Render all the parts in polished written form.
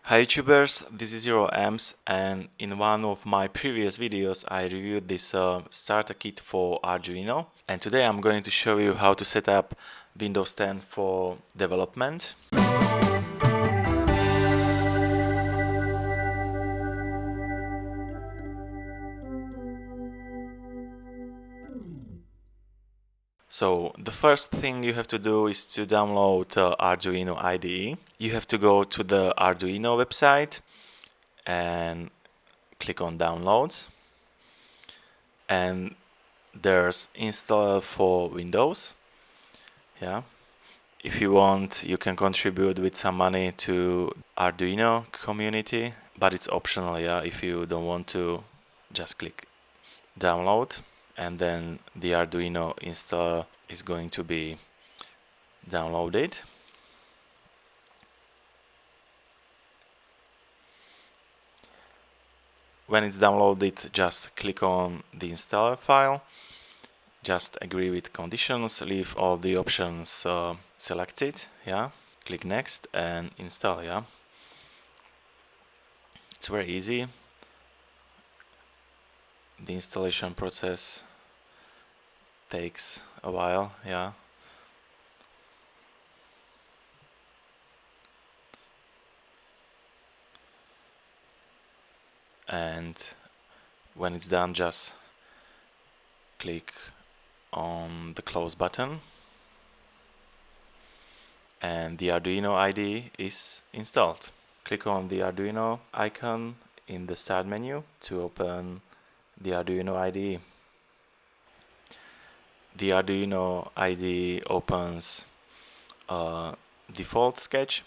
Hi YouTubers, this is EuroAmps, and in one of my previous videos I reviewed this starter kit for Arduino, and today I'm going to show you how to set up Windows 10 for development. So the first thing you have to do is to download Arduino IDE. You have to go to the Arduino website and click on downloads, and there's install for Windows. Yeah. If you want, you can contribute with some money to Arduino community, but it's optional, yeah. If you don't want to, just click download, and then the Arduino installer is going to be downloaded. When it's downloaded, just click on the installer file, just agree with conditions, leave all the options selected, yeah. Click next and install, yeah. It's very easy. The installation process takes a while, yeah. And when it's done, just click on the close button and the Arduino IDE is installed. Click on the Arduino icon in the start menu to open the Arduino IDE. The Arduino IDE opens a default sketch.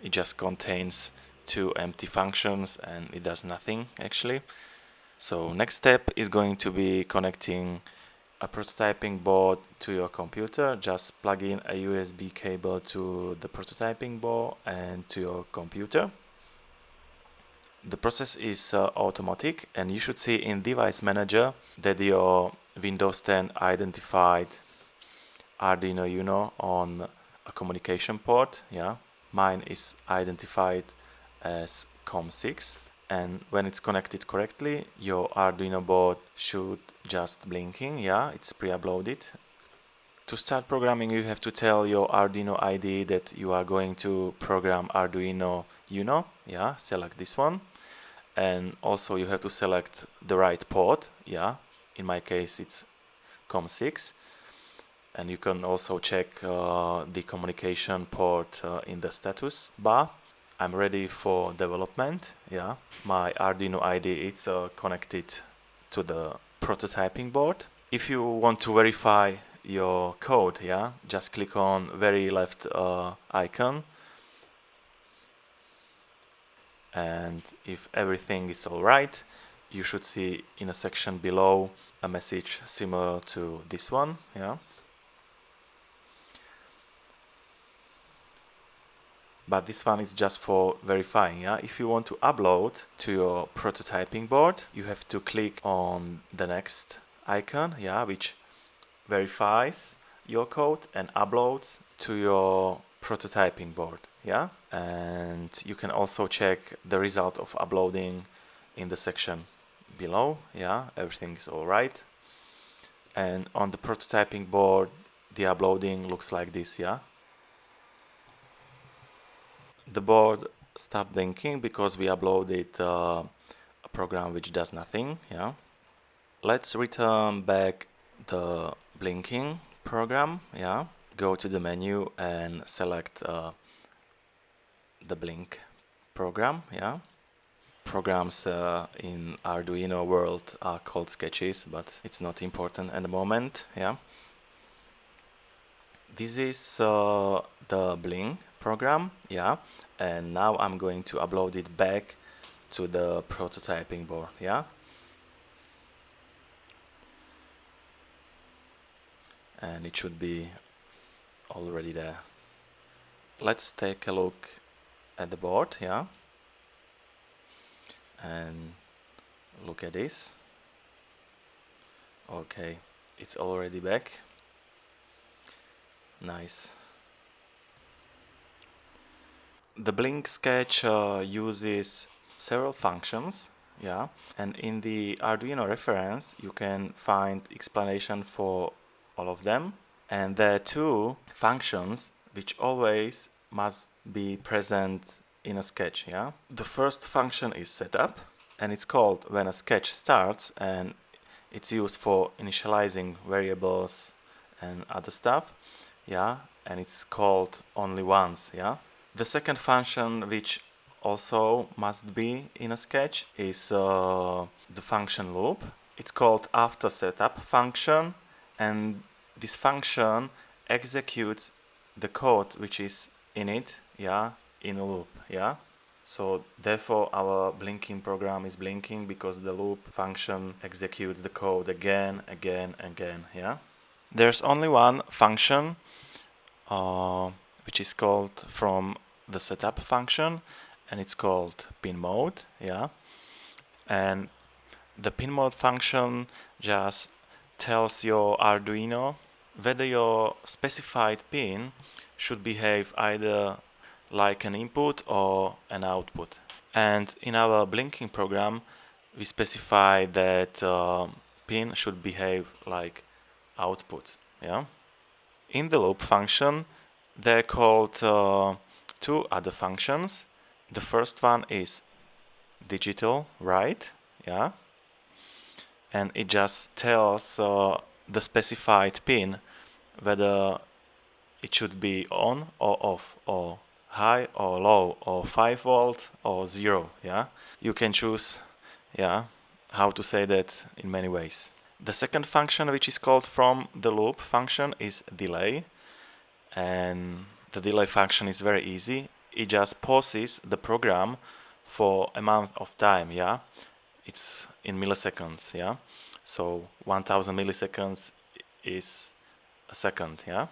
It just contains two empty functions and it does nothing actually. So next step is going to be connecting a prototyping board to your computer. Just plug in a USB cable to the prototyping board and to your computer. The process is automatic, and you should see in Device Manager that your Windows 10 identified Arduino UNO on a communication port. Yeah, mine is identified as COM6, and when it's connected correctly, your Arduino board should just blinking. Yeah, it's pre-uploaded. To start programming, you have to tell your Arduino IDE that you are going to program Arduino UNO. Yeah, select this one. And also you have to select the right port. Yeah, in my case it's COM6. And you can also check the communication port in the status bar. I'm ready for development. Yeah, my Arduino IDE is connected to the prototyping board. If you want to verify your code, yeah, just click on very left icon, and if everything is all right, you should see in a section below a message similar to this one, yeah. But this one is just for verifying, yeah. If you want to upload to your prototyping board, you have to click on the next icon, yeah, which verifies your code and uploads to your prototyping board, yeah. And you can also check the result of uploading in the section below, yeah. Everything is all right. And on the prototyping board, the uploading looks like this, yeah. The board stopped blinking because we uploaded a program which does nothing, yeah. Let's return back the blinking program, yeah. Go to the menu and select the blink program, yeah. Programs in Arduino world are called sketches, but it's not important at the moment, yeah. This is the blink program, yeah, and now I'm going to upload it back to the prototyping board, yeah. And it should be already there. Let's take a look at the board, yeah, and look at this. Okay, it's already back. Nice. The blink sketch uses several functions, yeah, and in the Arduino reference you can find explanation for all of them. And there are two functions which always must be present in a sketch, yeah. The first function is setup, and it's called when a sketch starts, and it's used for initializing variables and other stuff, yeah, and it's called only once, yeah. The second function which also must be in a sketch is the function loop. It's called after setup function, and this function executes the code which is in it, yeah, in a loop, yeah. So therefore our blinking program is blinking because the loop function executes the code again, yeah. There's only one function which is called from the setup function, and it's called pin mode, yeah. And the pin mode function just tells your Arduino whether your specified pin should behave either like an input or an output. And in our blinking program we specify that pin should behave like output, yeah. In the loop function they're called two other functions. The first one is digital write, yeah, and it just tells the specified pin whether it should be on or off, or high or low, or 5 volt or 0, yeah. You can choose, yeah, how to say that in many ways. The second function which is called from the loop function is delay, and the delay function is very easy. It just pauses the program for amount of time, yeah. It's in milliseconds, yeah. So 1000 milliseconds is a second, yeah.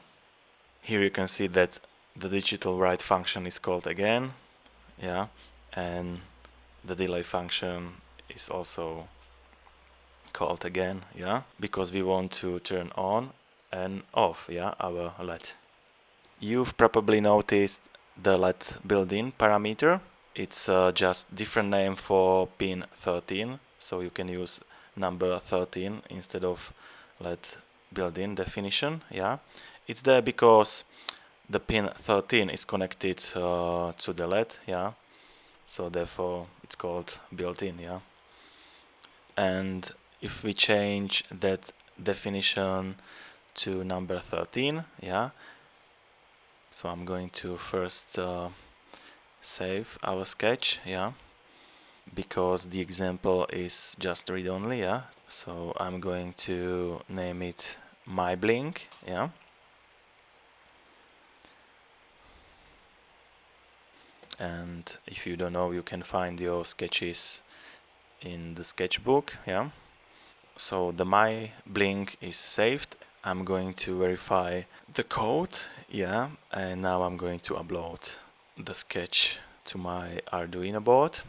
Here you can see that the digital write function is called again, yeah, and the delay function is also called again, yeah, because we want to turn on and off, yeah, our LED. You've probably noticed the LED built-in parameter. It's just different name for pin 13, so you can use number 13 instead of LED built-in definition, yeah. It's there because the pin 13 is connected to the LED, yeah, so therefore it's called built-in, yeah. And if we change that definition to number 13, yeah, so I'm going to first save our sketch, yeah, because the example is just read-only, yeah. So I'm going to name it my blink, yeah. And if you don't know, you can find your sketches in the sketchbook, yeah. So the my blink is saved. I'm going to verify the code, yeah, and now I'm going to upload the sketch to my Arduino board,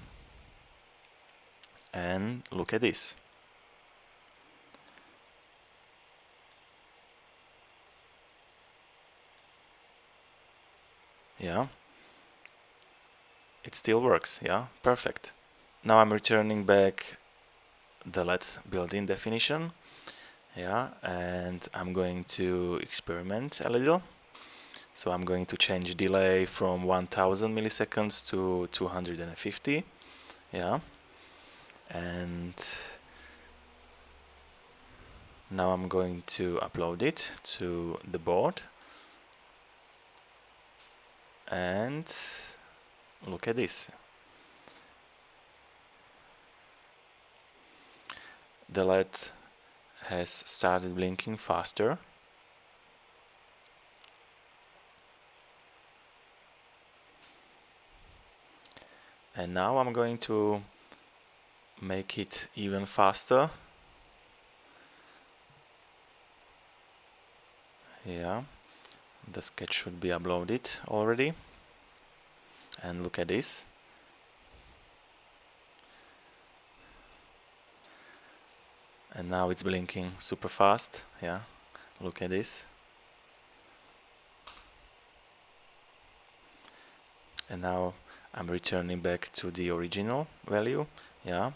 and look at this. Yeah, it still works, yeah, perfect. Now I'm returning back the LED built-in definition, yeah, and I'm going to experiment a little. So I'm going to change delay from 1000 milliseconds to 250, yeah, and now I'm going to upload it to the board, and look at this. The LED has started blinking faster, and now I'm going to make it even faster. Yeah, the sketch should be uploaded already, and look at this. And now it's blinking super fast, yeah, look at this. and now I'm returning back to the original value. Yeah,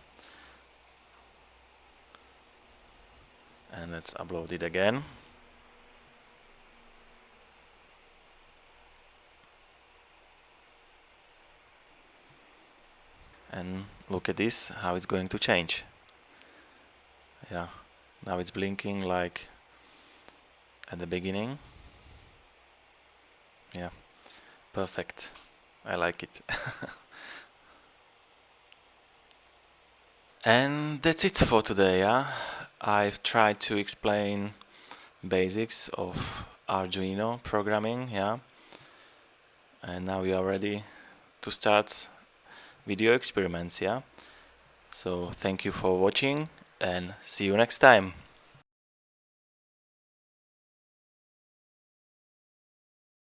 and let's upload it again. And look at this, how it's going to change. Yeah, now it's blinking like at the beginning. Yeah, perfect. I like it. And that's it for today. Yeah, I've tried to explain basics of Arduino programming. Yeah, and now we are ready to start video experiments. Yeah, so thank you for watching and see you next time.